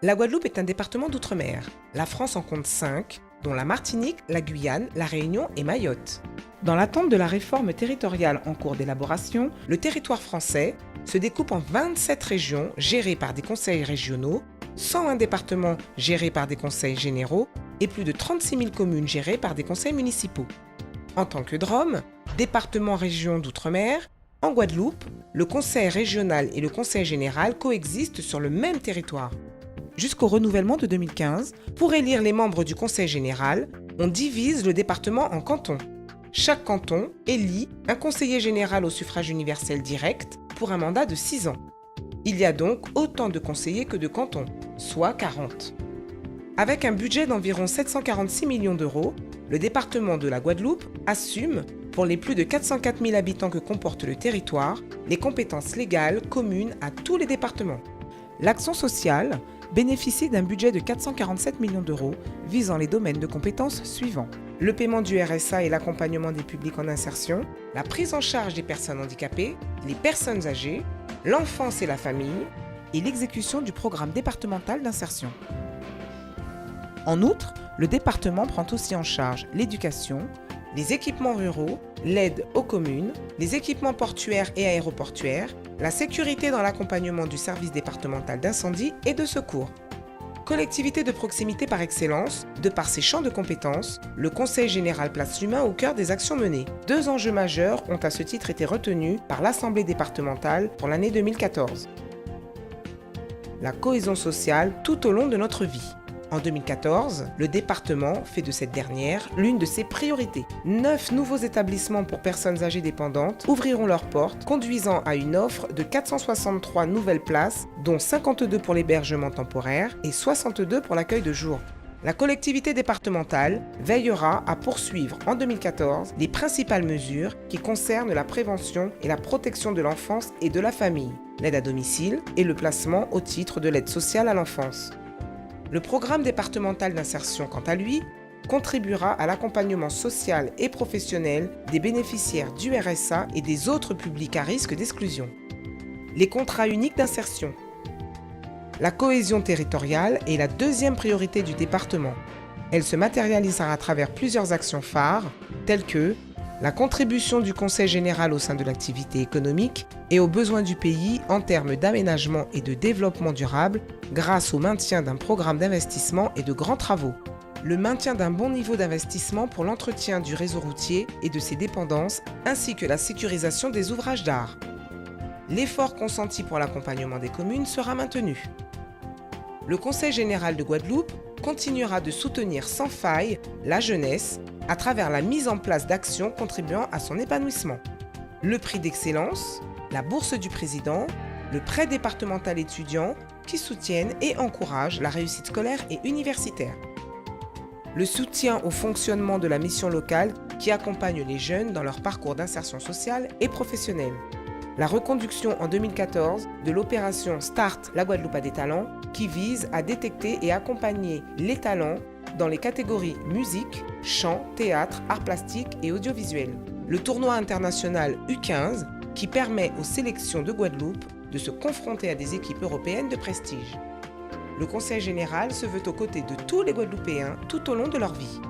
La Guadeloupe est un département d'outre-mer. La France en compte 5, dont la Martinique, la Guyane, la Réunion et Mayotte. Dans l'attente de la réforme territoriale en cours d'élaboration, le territoire français se découpe en 27 régions gérées par des conseils régionaux, 101 départements gérés par des conseils généraux et plus de 36 000 communes gérées par des conseils municipaux. En tant que DROM, département-région d'outre-mer, en Guadeloupe, le conseil régional et le conseil général coexistent sur le même territoire. Jusqu'au renouvellement de 2015, pour élire les membres du conseil général, on divise le département en cantons. Chaque canton élit un conseiller général au suffrage universel direct pour un mandat de 6 ans. Il y a donc autant de conseillers que de cantons, soit 40. Avec un budget d'environ 746 millions d'euros, le département de la Guadeloupe assume, pour les plus de 404 000 habitants que comporte le territoire, les compétences légales communes à tous les départements. L'action sociale bénéficie d'un budget de 447 millions d'euros visant les domaines de compétences suivants: le paiement du RSA et l'accompagnement des publics en insertion, la prise en charge des personnes handicapées, les personnes âgées, l'enfance et la famille, et l'exécution du programme départemental d'insertion. En outre, le département prend aussi en charge l'éducation, les équipements ruraux, l'aide aux communes, les équipements portuaires et aéroportuaires, la sécurité dans l'accompagnement du service départemental d'incendie et de secours. Collectivité de proximité par excellence, de par ses champs de compétences, le Conseil général place l'humain au cœur des actions menées. 2 enjeux majeurs ont à ce titre été retenus par l'Assemblée départementale pour l'année 2014. La cohésion sociale tout au long de notre vie. En 2014, le département fait de cette dernière l'une de ses priorités. 9 nouveaux établissements pour personnes âgées dépendantes ouvriront leurs portes, conduisant à une offre de 463 nouvelles places, dont 52 pour l'hébergement temporaire et 62 pour l'accueil de jour. La collectivité départementale veillera à poursuivre en 2014 les principales mesures qui concernent la prévention et la protection de l'enfance et de la famille, l'aide à domicile et le placement au titre de l'aide sociale à l'enfance. Le programme départemental d'insertion, quant à lui, contribuera à l'accompagnement social et professionnel des bénéficiaires du RSA et des autres publics à risque d'exclusion. Les contrats uniques d'insertion. La cohésion territoriale est la 2e priorité du département. Elle se matérialisera à travers plusieurs actions phares, telles que la contribution du Conseil général au sein de l'activité économique et aux besoins du pays en termes d'aménagement et de développement durable grâce au maintien d'un programme d'investissement et de grands travaux. Le maintien d'un bon niveau d'investissement pour l'entretien du réseau routier et de ses dépendances ainsi que la sécurisation des ouvrages d'art. L'effort consenti pour l'accompagnement des communes sera maintenu. Le Conseil général de Guadeloupe continuera de soutenir sans faille la jeunesse à travers la mise en place d'actions contribuant à son épanouissement. Le prix d'excellence, la bourse du président, le prêt départemental étudiant qui soutiennent et encouragent la réussite scolaire et universitaire. Le soutien au fonctionnement de la mission locale qui accompagne les jeunes dans leur parcours d'insertion sociale et professionnelle. La reconduction en 2014 de l'opération Start la Guadeloupe a des talents qui vise à détecter et accompagner les talents dans les catégories musique, chant, théâtre, arts plastiques et audiovisuel. Le tournoi international U15 qui permet aux sélections de Guadeloupe de se confronter à des équipes européennes de prestige. Le Conseil général se veut aux côtés de tous les Guadeloupéens tout au long de leur vie.